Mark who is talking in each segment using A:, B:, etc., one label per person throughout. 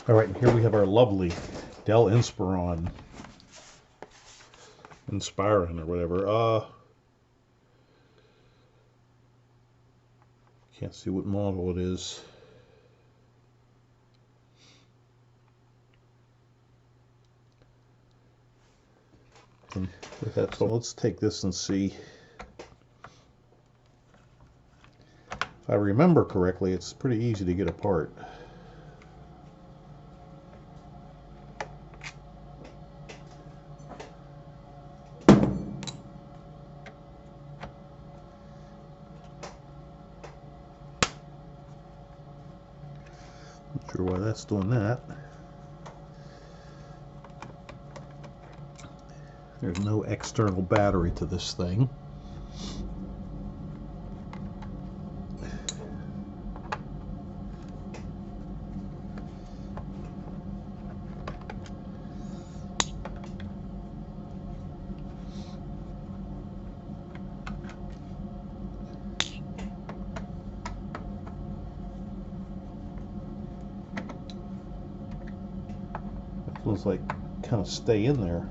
A: All right, and here we have our lovely Dell Inspiron, or whatever. Can't see what model it is. So let's take this and see. If I remember correctly, it's pretty easy to get apart. Not sure why that's doing that. There's no external battery to this thing. It feels like kind of stay in there.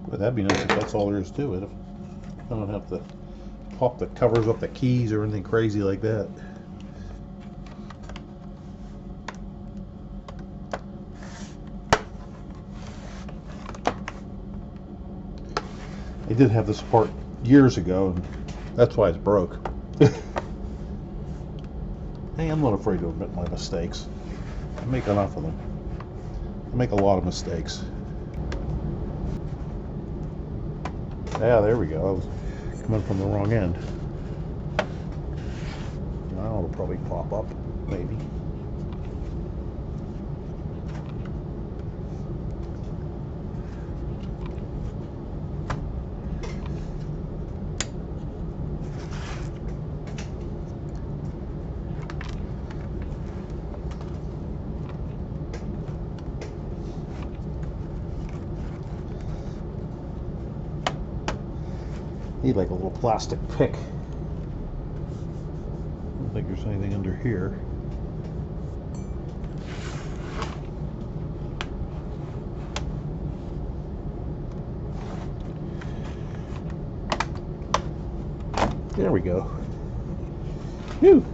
A: Boy, that'd be nice if that's all there is to it. I don't have to pop the covers off the keys or anything crazy like that. I did have this part years ago, and that's why it's broke. Hey, I'm not afraid to admit my mistakes. I make enough of them. I make a lot of mistakes. Yeah, there we go. I was coming from the wrong end. Now it'll probably pop up, maybe. Need like a little plastic pick. I don't think there's anything under here. There we go. Phew!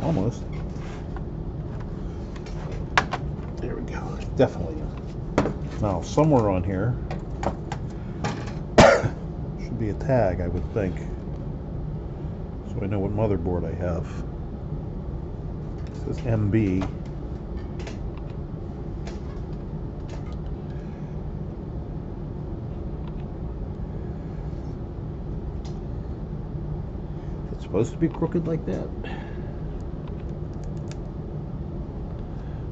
A: Almost. There we go. Definitely. Now, somewhere on here should be a tag, I would think. So I know what motherboard I have. It says MB. It's supposed to be crooked like that.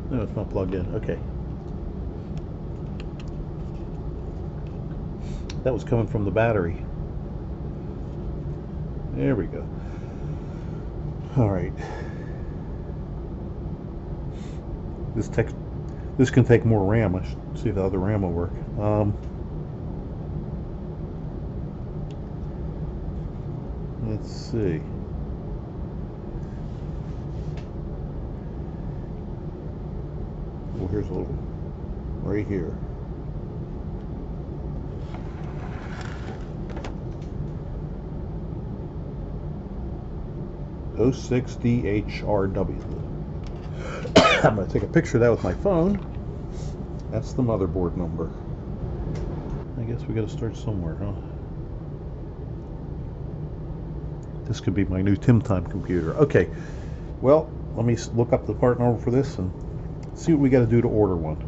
A: No, it's not plugged in. Okay. That was coming from the battery. There we go. Alright. This can take more RAM. I should see if the other RAM will work. Let's see. Well, here's a little right here. O6DHRW. I'm going to take a picture of that with my phone. That's the motherboard number. I guess we got to start somewhere, huh? This could be my new Tim Time computer. Okay, well, let me look up the part number for this and see what we got to do to order one.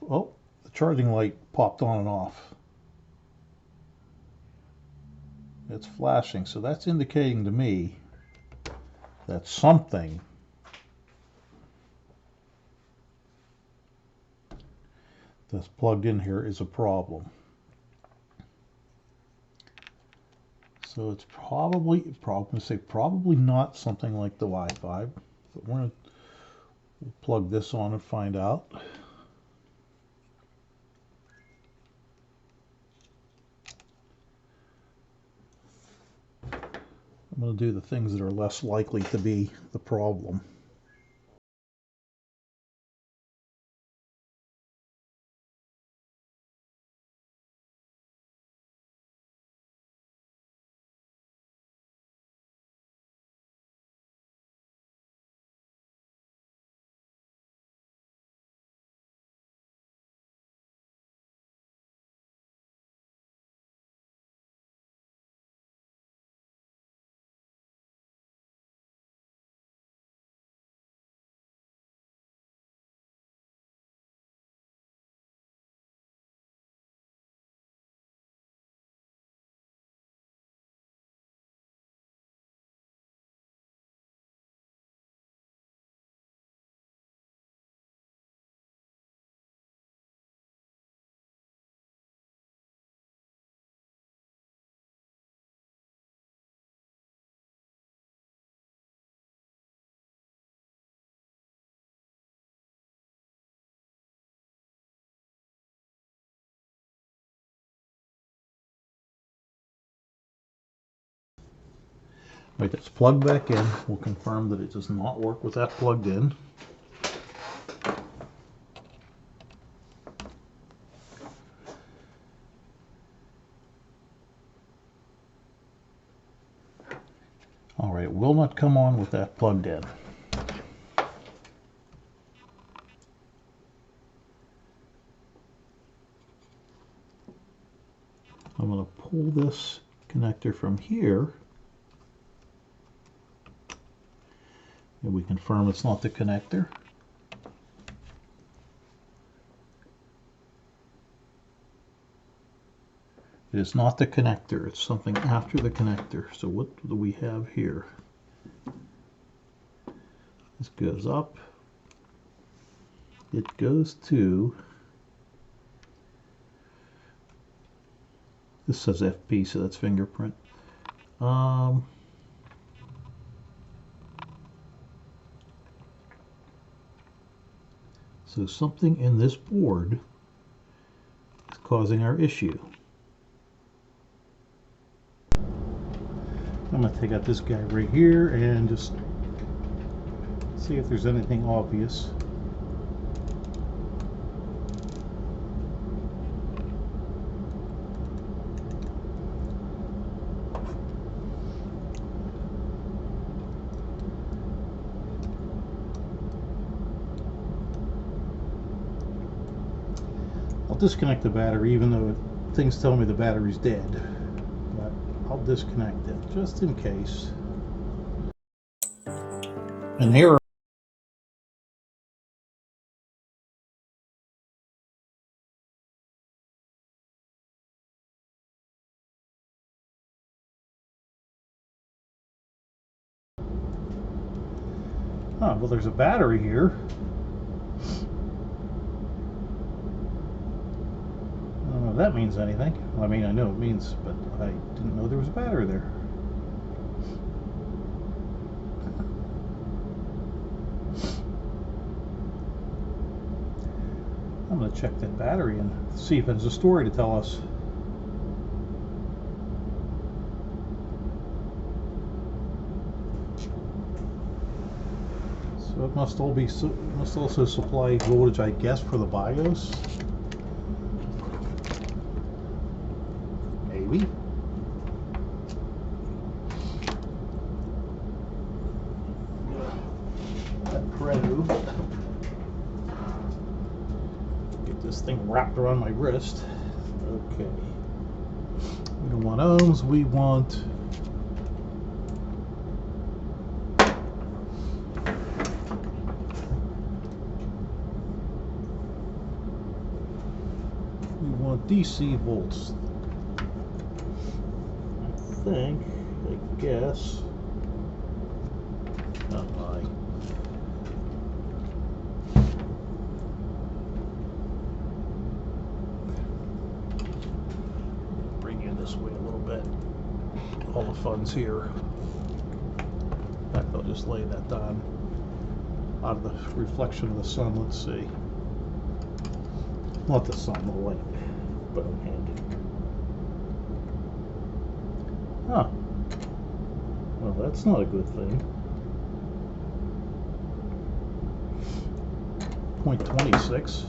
A: oh, the charging light popped on and off. It's flashing, so that's indicating to me that something that's plugged in here is a problem. So it's probably not something like the Wi-Fi, but we'll plug this on and find out. I'm going to do the things that are less likely to be the problem. Right, that's plugged back in. We'll confirm that it does not work with that plugged in. All right, it will not come on with that plugged in. I'm going to pull this connector from here, and we confirm it's not the connector. It is not the connector, it's something after the connector. So what do we have here? This goes up. It goes to, this says FP, so that's fingerprint. So something in this board is causing our issue. I'm going to take out this guy right here and just see if there's anything obvious. I'll disconnect the battery even though things tell me the battery's dead. But I'll disconnect it just in case. And here well, there's a battery here. I don't know if that means anything. Well, I mean, I know it means, but I didn't know there was a battery there. I'm going to check that battery and see if it's a story to tell us. So it must also supply voltage, I guess, for the BIOS. Maybe. That Pro. Get this thing wrapped around my wrist. Okay. We don't want ohms. We want want DC volts. I guess. Oh my. Bring you this way a little bit. All the fun's here. In fact, I'll just lay that down out of the reflection of the sun. Let's see. Not the sun, the light. But hand. Huh. Well, that's not a good thing. 0.26.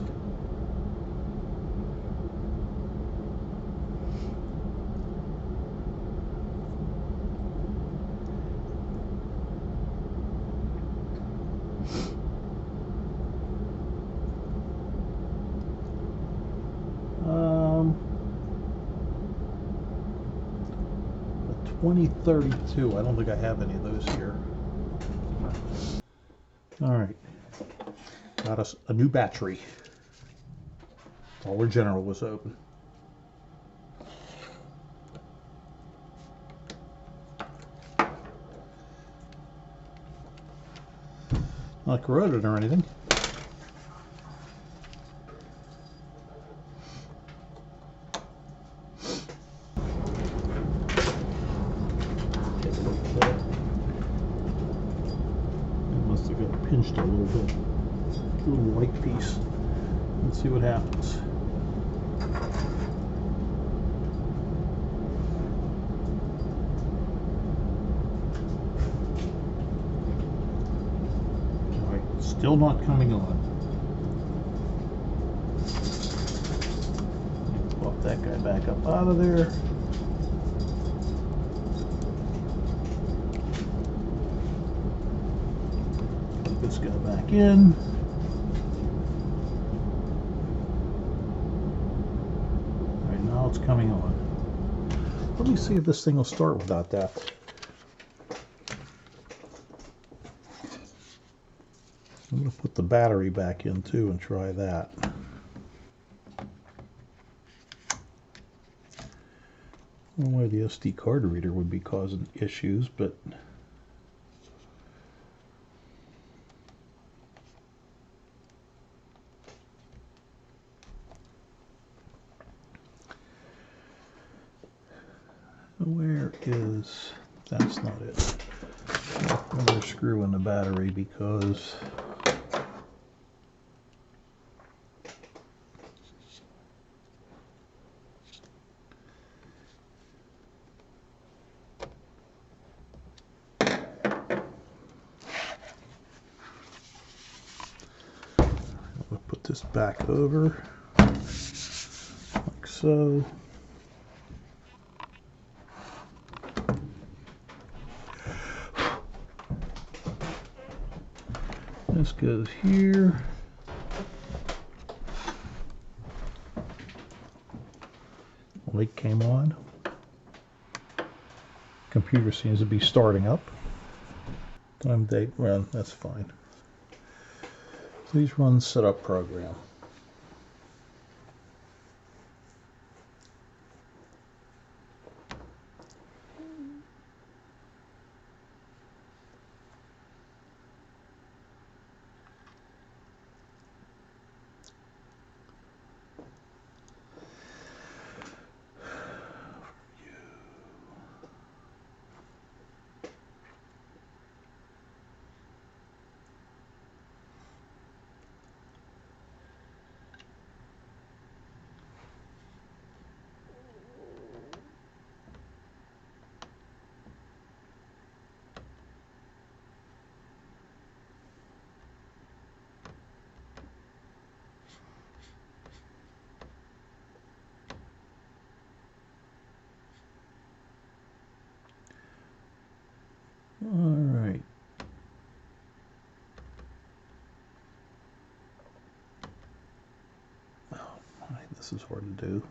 A: A 2032. I don't think I have any of those here. All right. Got us a new battery. Dollar General was open. Not corroded or anything. Take a look at that. It must have got pinched a little bit. Little white piece. Let's see what happens. Alright, still not coming on. Pop that guy back up out of there. Put this guy back in. It's coming on. Let me see if this thing will start without that. I'm going to put the battery back in too and try that. I don't know why the SD card reader would be causing issues, but where is, that's not it. Another screw in the battery because I'll put this back over like so. This goes here. Light came on. Computer seems to be starting up. Time, date, run, that's fine. Please run setup program. All right. Oh my, this is hard to do.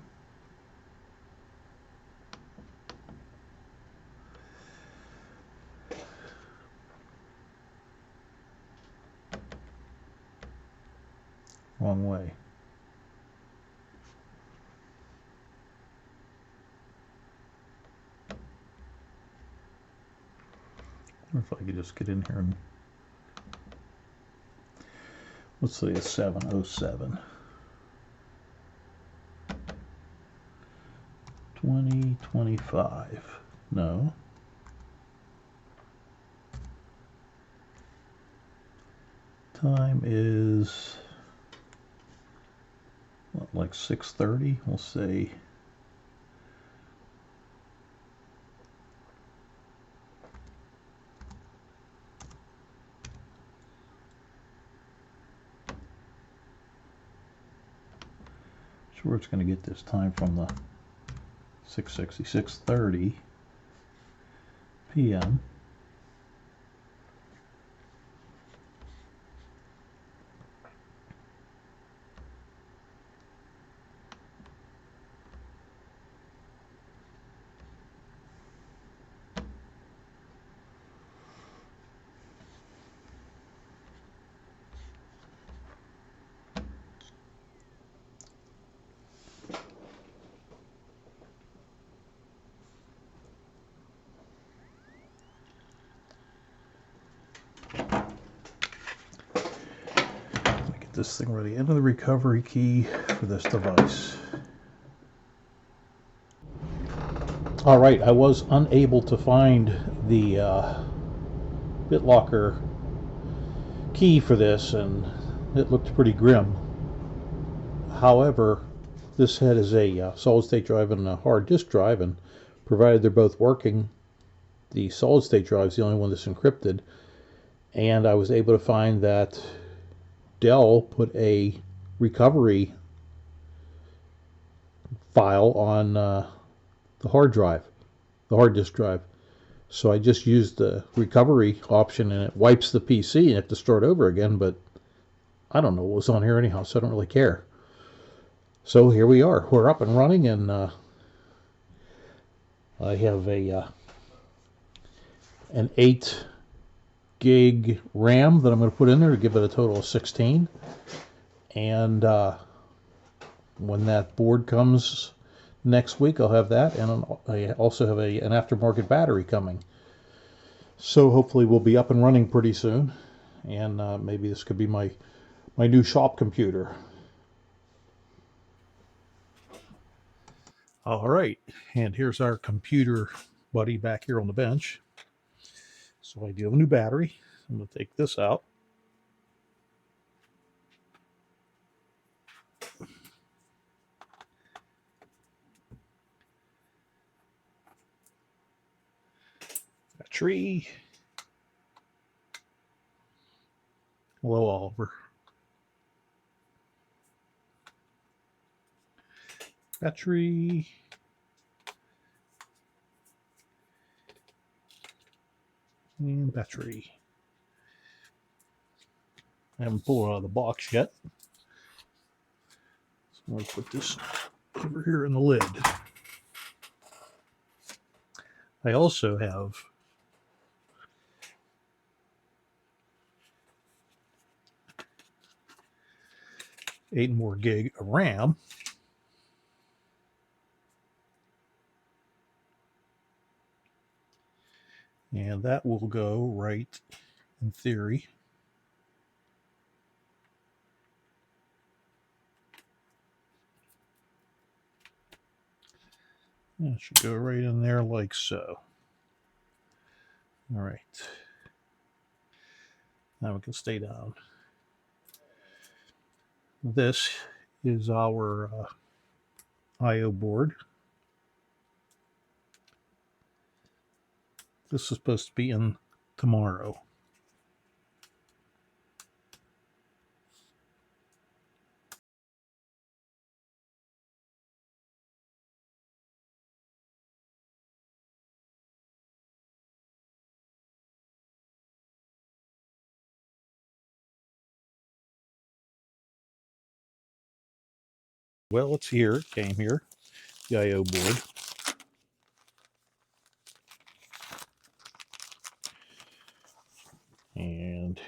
A: Wrong way. if I could just get in here and let's say it's 707. 2025. No. Time is what, like 6:30. We'll say sure it's going to get this time from the 6:30 p.m. This thing ready. Enter the recovery key for this device. All right, I was unable to find the BitLocker key for this, and it looked pretty grim. However, this head is a solid state drive and a hard disk drive, and provided they're both working, the solid state drive is the only one that's encrypted, and I was able to find that Dell put a recovery file on the hard drive, the hard disk drive. So I just used the recovery option and it wipes the PC and you have to start over again, but I don't know what was on here anyhow, so I don't really care. So here we are. We're up and running, and I have an 8 gig RAM that I'm going to put in there to give it a total of 16. And when that board comes next week, I'll have that, and I also have an aftermarket battery coming. So hopefully we'll be up and running pretty soon, and maybe this could be my new shop computer. All right, and here's our computer buddy back here on the bench. So I do have a new battery. I'm going to take this out. Battery. Hello, Oliver. Battery. And battery. I haven't pulled it out of the box yet. So I'm going to put this over here in the lid. I also have eight more gig of RAM. And that will go right, in theory, it should go right in there like so. All right. Now we can stay down. This is our I/O board. This is supposed to be in tomorrow. Well, it's here. It came here. The I/O board. And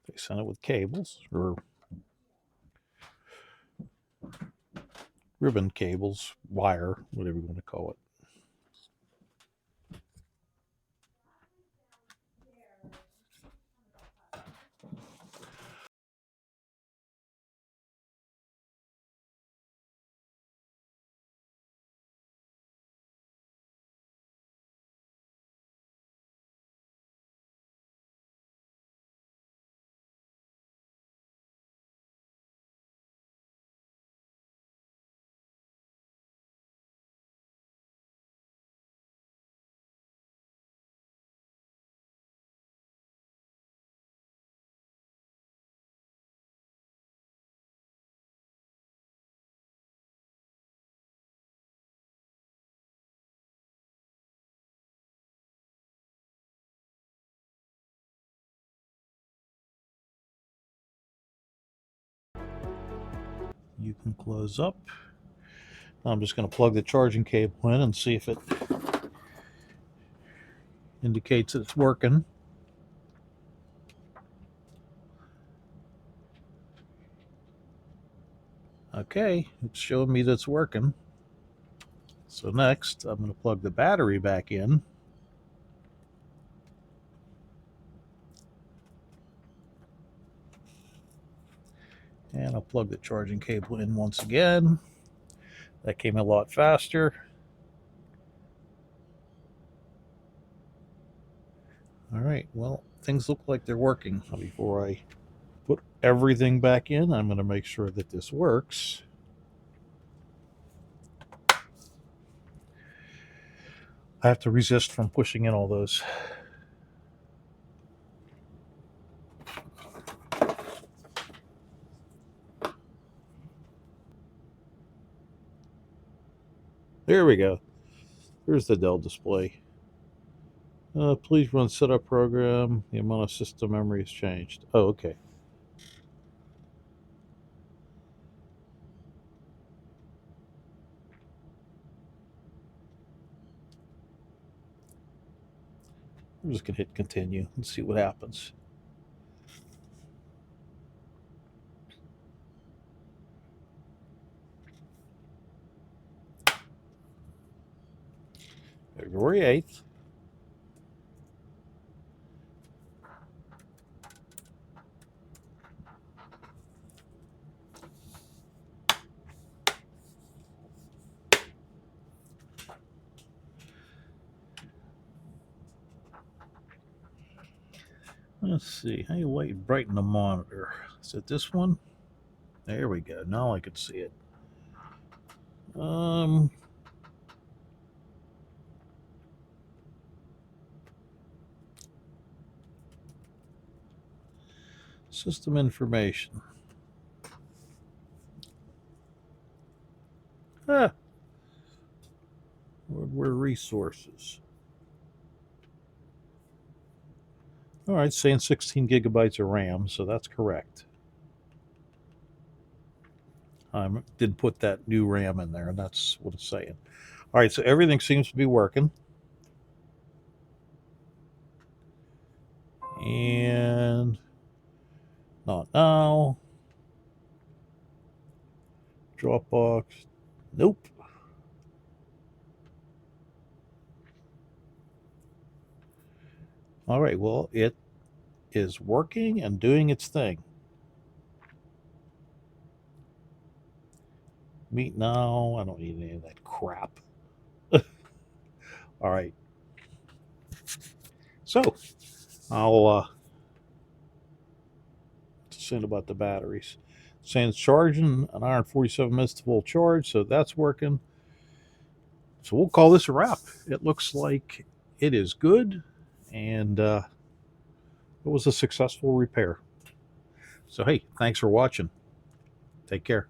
A: they sent it with cables, or ribbon cables, wire, whatever you want to call it. you can close up. I'm just going to plug the charging cable in and see if it indicates that it's working. Okay, it's showing me that it's working. So next, I'm going to plug the battery back in. And I'll plug the charging cable in once again. That came a lot faster. All right, well, things look like they're working. Before I put everything back in, I'm going to make sure that this works. I have to resist from pushing in all those. There we go. Here's the Dell display. Please run setup program. The amount of system memory has changed. Oh, okay. I'm just going to hit continue and see what happens. February 8th. Let's see. How you light and brighten the monitor? Is it this one? There we go. Now I can see it. System information. Hardware resources. All right, saying 16 gigabytes of RAM, so that's correct. I did put that new RAM in there, and that's what it's saying. All right, so everything seems to be working. And not now. Dropbox. Nope. All right, well, it is working and doing its thing. Meet now. I don't need any of that crap. All right. So, I'll send about the batteries. Saying it's charging an hour and 47 minutes to full charge, so that's working. So we'll call this a wrap. It looks like it is good, and it was a successful repair. So hey, thanks for watching. Take care.